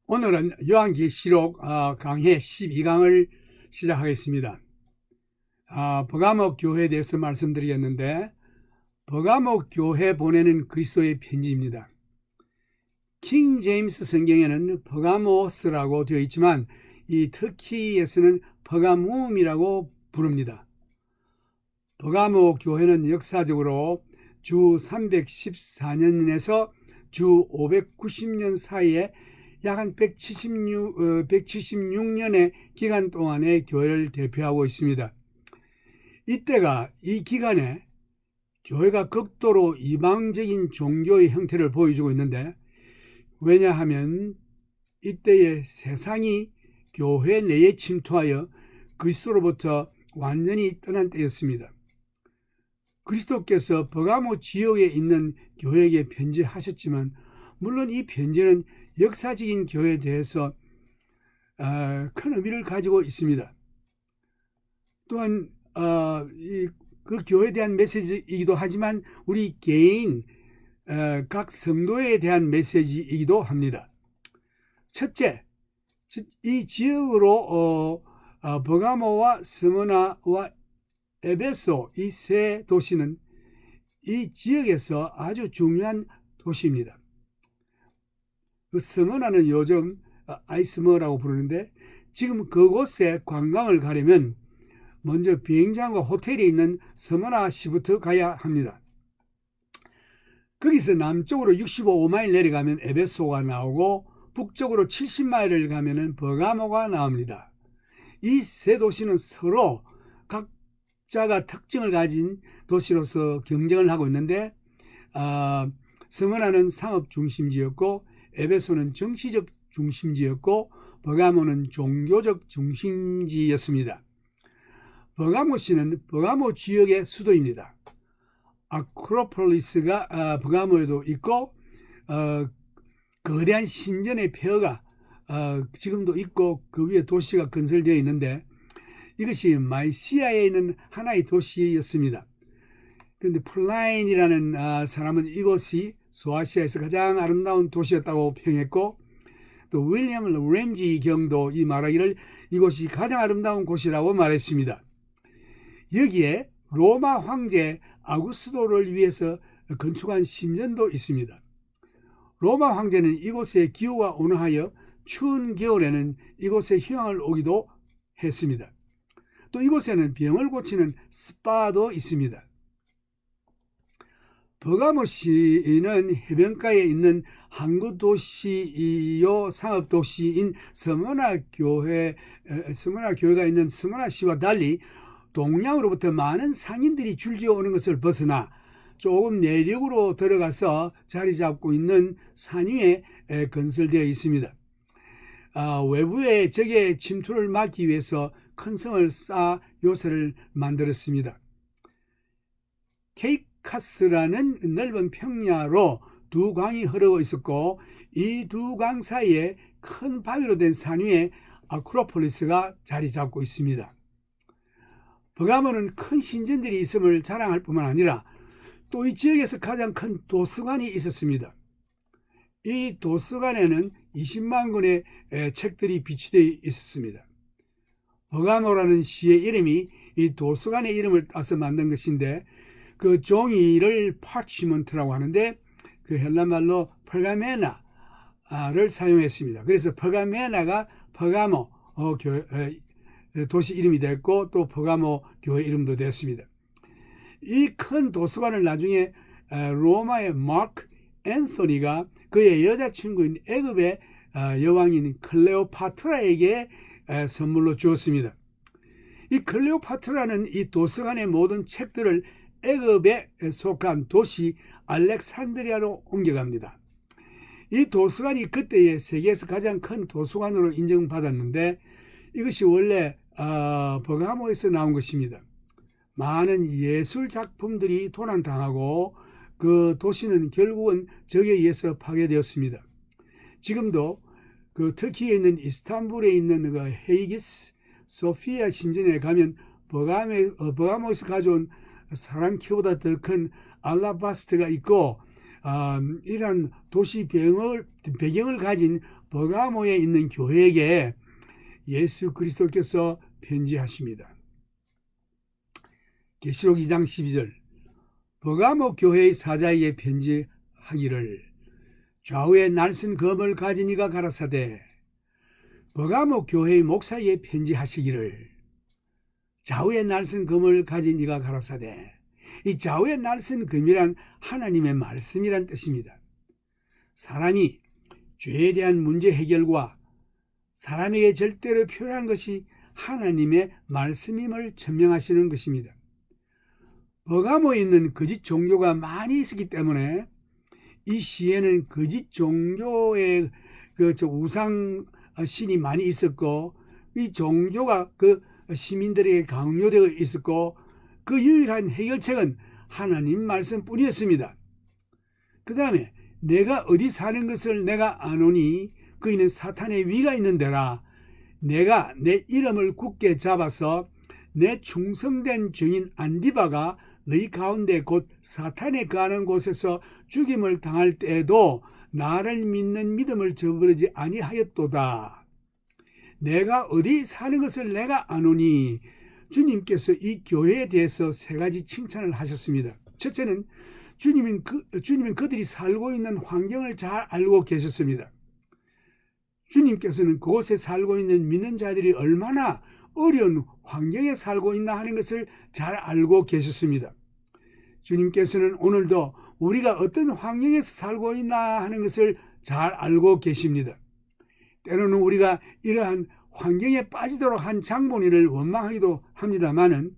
오늘은 요한계시록 강해 12강을 시작하겠습니다. 버가모 교회에 대해서 말씀드리겠는데, 버가모 교회 보내는 그리스도의 편지입니다. 킹 제임스 성경에는 버가모스라고 되어 있지만 이 터키에서는 버가뭄이라고 부릅니다. 버가모 교회는 역사적으로 주 314년에서 주 590년 사이에 약 한 176년의 기간 동안의 교회를 대표하고 있습니다. 이 기간에 교회가 극도로 이방적인 종교의 형태를 보여주고 있는데, 왜냐하면 이때에 세상이 교회 내에 침투하여 그리스도로부터 완전히 떠난 때였습니다. 그리스도께서 버가모 지역에 있는 교회에게 편지하셨지만, 물론 이 편지는 역사적인 교회에 대해서 큰 의미를 가지고 있습니다. 또한 그 교회에 대한 메시지이기도 하지만 우리 개인 각 성도에 대한 메시지이기도 합니다. 첫째, 이 지역으로 버가모와 스무나와 에베소 이 세 도시는 이 지역에서 아주 중요한 도시입니다. 그 스무나는 요즘 아이스머라고 부르는데, 지금 그곳에 관광을 가려면 먼저 비행장과 호텔이 있는 스무나시부터 가야 합니다. 거기서 남쪽으로 65마일 내려가면 에베소가 나오고, 북쪽으로 70마일을 가면 버가모가 나옵니다. 이 세 도시는 서로 각자가 특징을 가진 도시로서 경쟁을 하고 있는데, 스무나는 상업 중심지였고, 에베소는 정치적 중심지였고, 버가모는 종교적 중심지였습니다. 버가모시는 버가모 지역의 수도입니다. 아크로폴리스가 버가모에도 있고, 거대한 신전의 폐허가 지금도 있고, 그 위에 도시가 건설되어 있는데, 이것이 마이시아에 있는 하나의 도시였습니다. 그런데 플라인이라는 사람은 이곳이 소아시아에서 가장 아름다운 도시였다고 평했고, 또 윌리엄 램지 경도 이 말하기를 이곳이 가장 아름다운 곳이라고 말했습니다. 여기에 로마 황제 아구스도를 위해서 건축한 신전도 있습니다. 로마 황제는 이곳의 기후가 온화하여 추운 겨울에는 이곳에 휴양을 오기도 했습니다. 또 이곳에는 병을 고치는 스파도 있습니다. 버가모시는 해변가에 있는 항구 도시이요 상업 도시인 스무나 교회가 있는 스무나시와 달리 동양으로부터 많은 상인들이 줄지어 오는 것을 벗어나 조금 내륙으로 들어가서 자리 잡고 있는 산 위에 건설되어 있습니다. 외부의 적의 침투를 막기 위해서 큰 성을 쌓아 요새를 만들었습니다. 케이카스라는 넓은 평야로 두 강이 흐르고 있었고, 이 두 강 사이에 큰 바위로 된 산 위에 아크로폴리스가 자리 잡고 있습니다. 버가모는 큰 신전들이 있음을 자랑할 뿐만 아니라 또 이 지역에서 가장 큰 도서관이 있었습니다. 이 도서관에는 20만 권의 책들이 비치되어 있었습니다. 버가모라는 시의 이름이 이 도서관의 이름을 따서 만든 것인데, 그 종이를 파치먼트라고 하는데 그 헬라말로 퍼가메나를 사용했습니다. 그래서 퍼가메나가 버가모 도시 이름이 됐고, 또 버가모 교회 이름도 됐습니다. 이 큰 도서관을 나중에 로마의 마크 앤서니가 그의 여자친구인 애굽의 여왕인 클레오파트라에게 선물로 주었습니다. 이 클레오파트라는 이 도서관의 모든 책들을 애굽에 속한 도시 알렉산드리아로 옮겨갑니다. 이 도서관이 그때의 세계에서 가장 큰 도서관으로 인정받았는데, 이것이 원래 버가모에서 나온 것입니다. 많은 예술 작품들이 도난당하고 그 도시는 결국은 적에 의해서 파괴되었습니다. 지금도 그 터키에 있는 이스탄불에 있는 그 헤이기스 소피아 신전에 가면 버가모에서 가져온 사람 키보다 더 큰 알라바스트가 있고, 이러한 도시 배경을 가진 버가모에 있는 교회에게 예수 그리스도께서 편지하십니다. 계시록 2장 12절 버가모 교회의 사자에게 편지하기를 좌우에 날선 검을 가진 이가 가라사대 버가모 교회의 목사에게 편지하시기를 좌우에 날선 검을 가진 이가 가라사대 이 좌우에 날선 검이란 하나님의 말씀이란 뜻입니다. 사람이 죄에 대한 문제 해결과 사람에게 절대로 필요한 것이 하나님의 말씀임을 증명하시는 것입니다. 버가모에 있는 거짓 종교가 많이 있었기 때문에 이 시에는 거짓 종교의 우상 신이 많이 있었고 이 종교가 그 시민들에게 강요되어 있었고 그 유일한 해결책은 하나님 말씀뿐이었습니다. 그 다음에 내가 어디 사는 것을 내가 아노니 그이는 사탄의 위가 있는 데라 내가 내 이름을 굳게 잡아서 내 충성된 증인 안디바가 너희 가운데 곧 사탄에 거하는 곳에서 죽임을 당할 때에도 나를 믿는 믿음을 저버리지 아니하였도다. 내가 어디 사는 것을 내가 아노니 주님께서 이 교회에 대해서 세 가지 칭찬을 하셨습니다. 첫째는 주님은 그들이 살고 있는 환경을 잘 알고 계셨습니다. 주님께서는 그곳에 살고 있는 믿는 자들이 얼마나 어려운 환경에 살고 있나 하는 것을 잘 알고 계셨습니다. 주님께서는 오늘도 우리가 어떤 환경에서 살고 있나 하는 것을 잘 알고 계십니다. 때로는 우리가 이러한 환경에 빠지도록 한 장본인을 원망하기도 합니다만은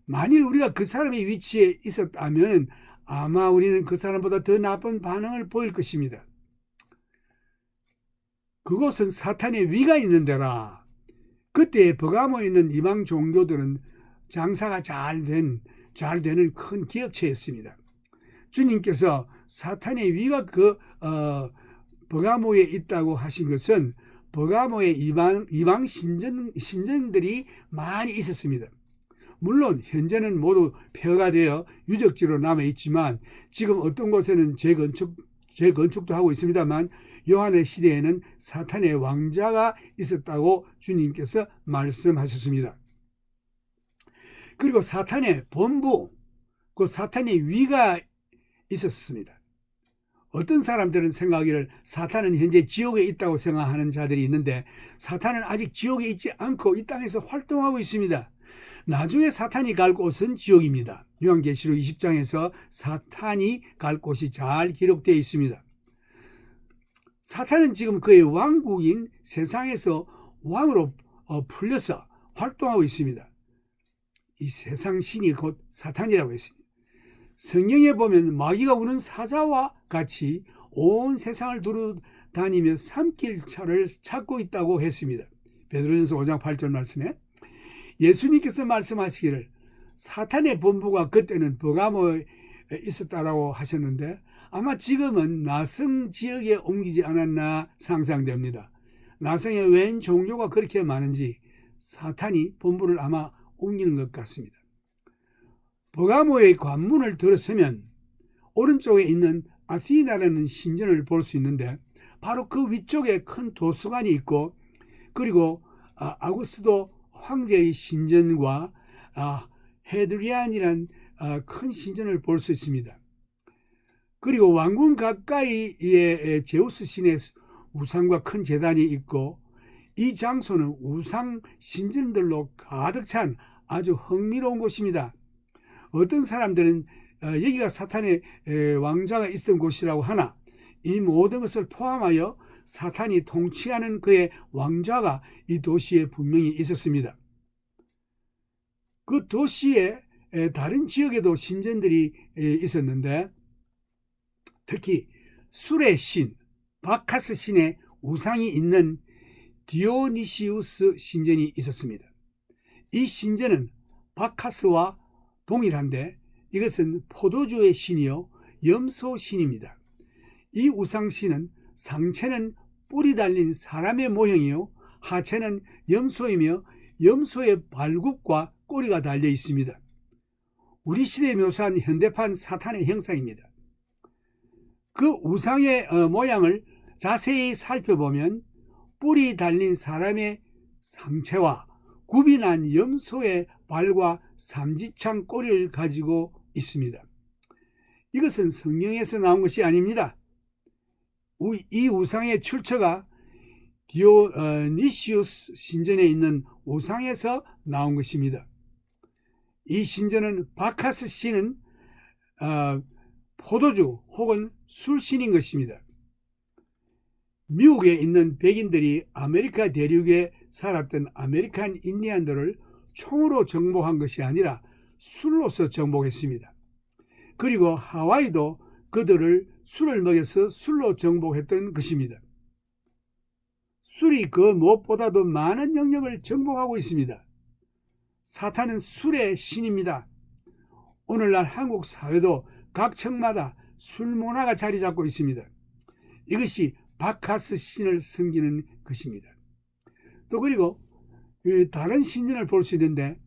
만일 우리가 그 사람의 위치에 있었다면 아마 우리는 그 사람보다 더 나쁜 반응을 보일 것입니다. 그곳은 사탄의 위가 있는 데라. 그때 버가모에 있는 이방 종교들은 장사가 잘 되는 큰 기업체였습니다. 주님께서 사탄의 위가 버가모에 있다고 하신 것은 버가모에 이방 신전들이 많이 있었습니다. 물론 현재는 모두 폐허가 되어 유적지로 남아있지만 지금 어떤 곳에는 재건축도 하고 있습니다만 요한의 시대에는 사탄의 왕자가 있었다고 주님께서 말씀하셨습니다. 그리고 사탄의 본부, 그 사탄의 위가 있었습니다. 어떤 사람들은 생각하기를 사탄은 현재 지옥에 있다고 생각하는 자들이 있는데 사탄은 아직 지옥에 있지 않고 이 땅에서 활동하고 있습니다. 나중에 사탄이 갈 곳은 지옥입니다. 요한계시록 20장에서 사탄이 갈 곳이 잘 기록되어 있습니다. 사탄은 지금 그의 왕국인 세상에서 왕으로 풀려서 활동하고 있습니다. 이 세상 신이 곧 사탄이라고 했습니다. 성경에 보면 마귀가 우는 사자와 같이 온 세상을 두루다니며 삼킬 차를 찾고 있다고 했습니다. 베드로전서 5장 8절 말씀에 예수님께서 말씀하시기를 사탄의 본부가 그때는 버가모에 있었다라고 하셨는데 아마 지금은 나성 지역에 옮기지 않았나 상상됩니다. 나성에 웬 종교가 그렇게 많은지 사탄이 본부를 아마 옮기는 것 같습니다. 버가모의 관문을 들어서면 오른쪽에 있는 아테나라는 신전을 볼 수 있는데 바로 그 위쪽에 큰 도서관이 있고 그리고 아구스도 황제의 신전과 헤드리안이란 큰 신전을 볼 수 있습니다. 그리고 왕궁 가까이에 제우스 신의 우상과 큰 제단이 있고 이 장소는 우상 신전들로 가득 찬 아주 흥미로운 곳입니다. 어떤 사람들은 여기가 사탄의 왕자가 있었던 곳이라고 하나 이 모든 것을 포함하여 사탄이 통치하는 그의 왕자가 이 도시에 분명히 있었습니다. 그 도시에 다른 지역에도 신전들이 있었는데 특히 술의 신, 바카스 신의 우상이 있는 디오니시우스 신전이 있었습니다. 이 신전은 바카스와 동일한데 이것은 포도주의 신이요 염소 신입니다. 이 우상신은 상체는 뿔이 달린 사람의 모형이요 하체는 염소이며 염소의 발굽과 꼬리가 달려 있습니다. 우리 시대에 묘사한 현대판 사탄의 형상입니다. 그 우상의 모양을 자세히 살펴보면 뿔이 달린 사람의 상체와 굽이 난 염소의 발과 삼지창 꼬리를 가지고 있습니다. 이것은 성경에서 나온 것이 아닙니다. 이 우상의 출처가 디오니시우스 신전에 있는 우상에서 나온 것입니다. 이 신전은 바카스 신은 포도주 혹은 술신인 것입니다. 미국에 있는 백인들이 아메리카 대륙에 살았던 아메리칸 인디안들을 총으로 정복한 것이 아니라 술로서 정복했습니다. 그리고 하와이도 그들을 술을 먹여서 술로 정복했던 것입니다. 술이 그 무엇보다도 많은 영역을 정복하고 있습니다. 사탄은 술의 신입니다. 오늘날 한국 사회도 각 층마다 술 문화가 자리 잡고 있습니다. 이것이 바카스 신을 섬기는 것입니다. 또 그리고 다른 신전을 볼 수 있는데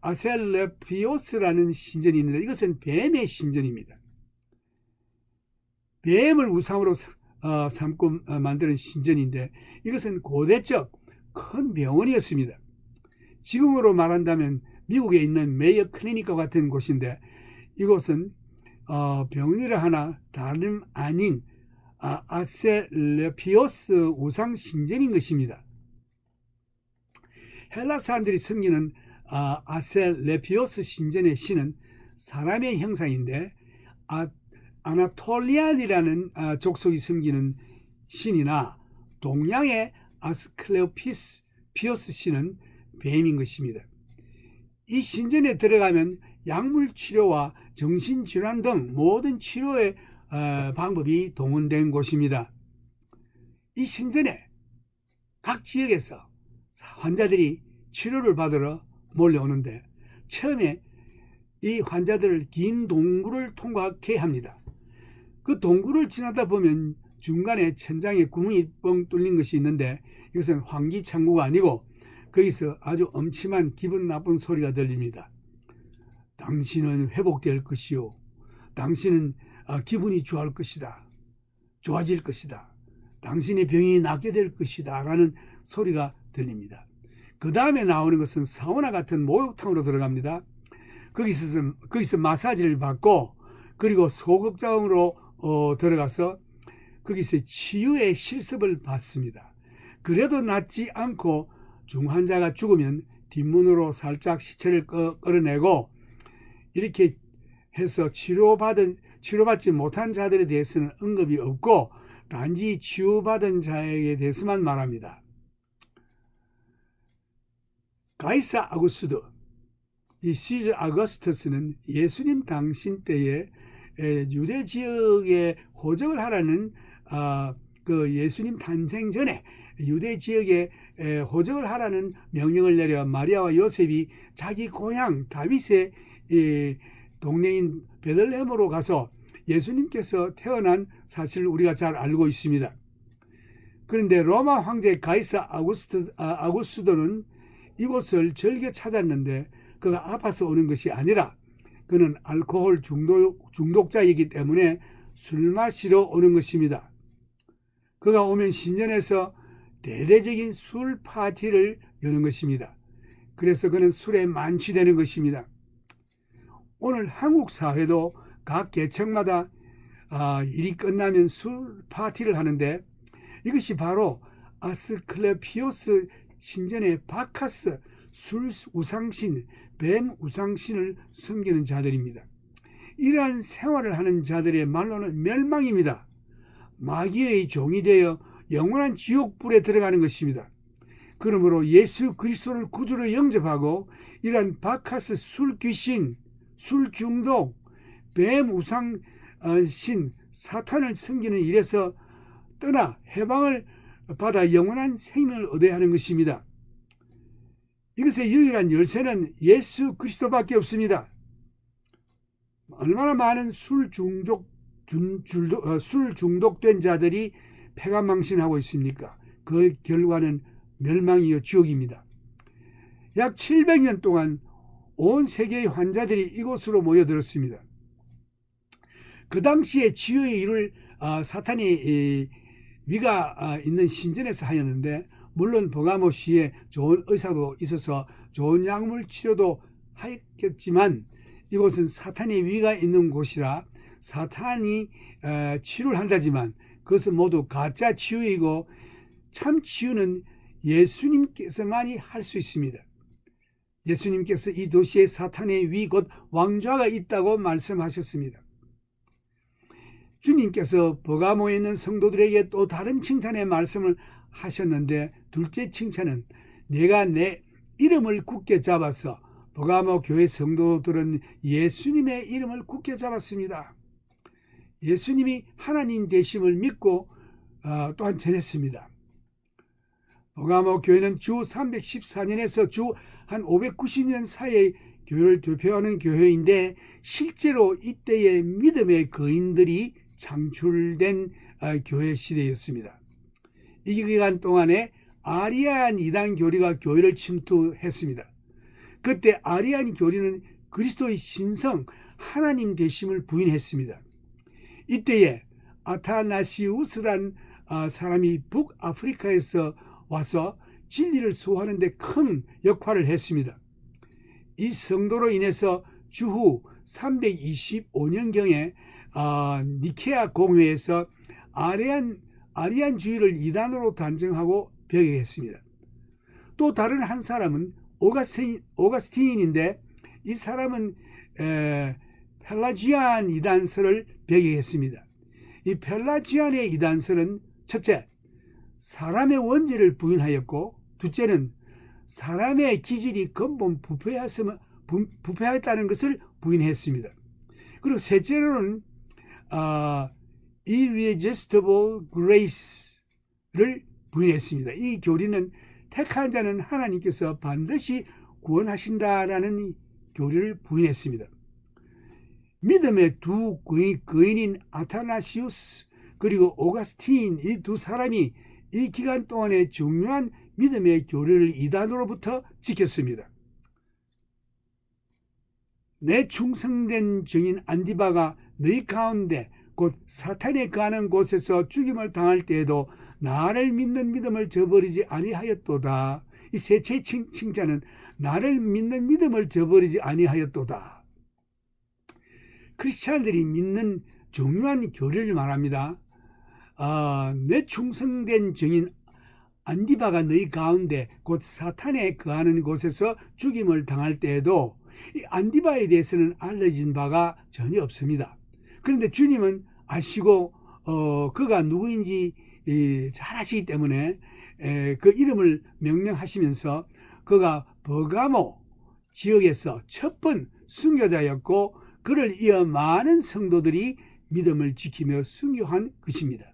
아셀레피오스라는 신전이 있는데 이것은 뱀의 신전입니다. 뱀을 우상으로 삼고 만드는 신전인데 이것은 고대적 큰 병원이었습니다. 지금으로 말한다면 미국에 있는 메이어 클리닉과 같은 곳인데 이곳은 병원이라 하나 다름 아닌 아셀레피오스 우상 신전인 것입니다. 헬라 사람들이 섬기는 아셀레피오스 신전의 신은 사람의 형상인데 아나톨리안이라는 족속이 섬기는 신이나 동양의 아스클레오피오스 신은 뱀인 것입니다. 이 신전에 들어가면 약물 치료와 정신질환 등 모든 치료의 방법이 동원된 곳입니다. 이 신전에 각 지역에서 환자들이 치료를 받으러 몰려오는데 처음에 이 환자들을 긴 동굴을 통과하게 합니다. 그 동굴을 지나다 보면 중간에 천장에 구멍이 뻥 뚫린 것이 있는데 이것은 환기창구가 아니고 거기서 아주 엄침한 기분 나쁜 소리가 들립니다. 당신은 회복될 것이요. 당신은 기분이 좋아질 것이다. 당신의 병이 낫게 될 것이다. 라는 소리가 들립니다. 그 다음에 나오는 것은 사우나 같은 목욕탕으로 들어갑니다. 거기서 마사지를 받고 그리고 소극장으로 들어가서 거기서 치유의 실습을 받습니다. 그래도 낫지 않고 중환자가 죽으면 뒷문으로 살짝 시체를 끌어내고 이렇게 해서 치료받지 못한 자들에 대해서는 언급이 없고 단지 치유받은 자에게 대해서만 말합니다. 가이사 아구스도, 이 시저 아거스터스는 예수님 당신 때에 유대 지역에 호적을 하라는 그 예수님 탄생 전에 유대 지역에 호적을 하라는 명령을 내려 마리아와 요셉이 자기 고향 다윗의 동네인 베들레헴으로 가서 예수님께서 태어난 사실을 우리가 잘 알고 있습니다. 그런데 로마 황제 가이사 아구스도는 이곳을 즐겨 찾았는데 그가 아파서 오는 것이 아니라 그는 알코올 중독자이기 때문에 술 마시러 오는 것입니다. 그가 오면 신전에서 대대적인 술 파티를 여는 것입니다. 그래서 그는 술에 만취되는 것입니다. 오늘 한국 사회도 각 계층마다 일이 끝나면 술 파티를 하는데 이것이 바로 아스클레피오스 신전의 바카스 술 우상신, 뱀 우상신을 섬기는 자들입니다. 이러한 생활을 하는 자들의 말로는 멸망입니다. 마귀의 종이 되어 영원한 지옥불에 들어가는 것입니다. 그러므로 예수 그리스도를 구주로 영접하고 이러한 바카스 술 귀신, 술 중독, 뱀 우상신, 사탄을 섬기는 일에서 떠나 해방을 받아 영원한 생명을 얻어야 하는 것입니다. 이것의 유일한 열쇠는 예수 그리스도밖에 없습니다. 얼마나 많은 술 중독된 자들이 폐가망신하고 있습니까? 그 결과는 멸망이요 지옥입니다. 약 700년 동안 온 세계의 환자들이 이곳으로 모여들었습니다. 그 당시에 치유의 일을 사탄이 위가 있는 신전에서 하였는데, 물론 버가모 시에 좋은 의사도 있어서 좋은 약물 치료도 하였겠지만 이곳은 사탄의 위가 있는 곳이라 사탄이 치료를 한다지만 그것은 모두 가짜 치유이고 참 치유는 예수님께서만이 할 수 있습니다. 예수님께서 이 도시에 사탄의 위 곧 왕좌가 있다고 말씀하셨습니다. 주님께서 버가모에 있는 성도들에게 또 다른 칭찬의 말씀을 하셨는데, 둘째 칭찬은 내가 내 이름을 굳게 잡아서, 버가모 교회 성도들은 예수님의 이름을 굳게 잡았습니다. 예수님이 하나님 되심을 믿고 또한 전했습니다. 버가모 교회는 주 314년에서 주 한 590년 사이의 교회를 대표하는 교회인데, 실제로 이때의 믿음의 거인들이 창출된 교회 시대였습니다. 이 기간 동안에 아리안 이단 교리가 교회를 침투했습니다. 그때 아리안 교리는 그리스도의 신성 하나님 되심을 부인했습니다. 이때에 아타나시우스란 사람이 북아프리카에서 와서 진리를 수호하는 데 큰 역할을 했습니다. 이 성도로 인해서 주후 325년경에 니케아 공회에서 아리안주의를 이단으로 단정하고 벽해했습니다. 또 다른 한 사람은 오가스틴인데, 이 사람은 펠라지안 이단설을 벽해했습니다. 이 펠라지안의 이단설은 첫째, 사람의 원죄를 부인하였고, 둘째는 사람의 기질이 근본 부패하였다는 것을 부인했습니다. 그리고 셋째로는 irresistible grace를 부인했습니다. 이 교리는 택한 자는 하나님께서 반드시 구원하신다라는 교리를 부인했습니다. 믿음의 두 거인인 아타나시우스 그리고 오가스틴, 이 두 사람이 이 기간 동안에 중요한 믿음의 교리를 이단으로부터 지켰습니다. 내 충성된 증인 안디바가 너희 가운데 곧 사탄에 거하는 곳에서 죽임을 당할 때에도 나를 믿는 믿음을 저버리지 아니하였도다. 이 셋째 칭찬은 나를 믿는 믿음을 저버리지 아니하였도다. 크리스찬들이 믿는 중요한 교리를 말합니다. 내 충성된 증인 안디바가 너희 가운데 곧 사탄에 거하는 곳에서 죽임을 당할 때에도 이 안디바에 대해서는 알려진 바가 전혀 없습니다. 그런데 주님은 아시고 그가 누구인지 잘 아시기 때문에 그 이름을 명명하시면서 그가 버가모 지역에서 첫 번 순교자였고, 그를 이어 많은 성도들이 믿음을 지키며 순교한 것입니다.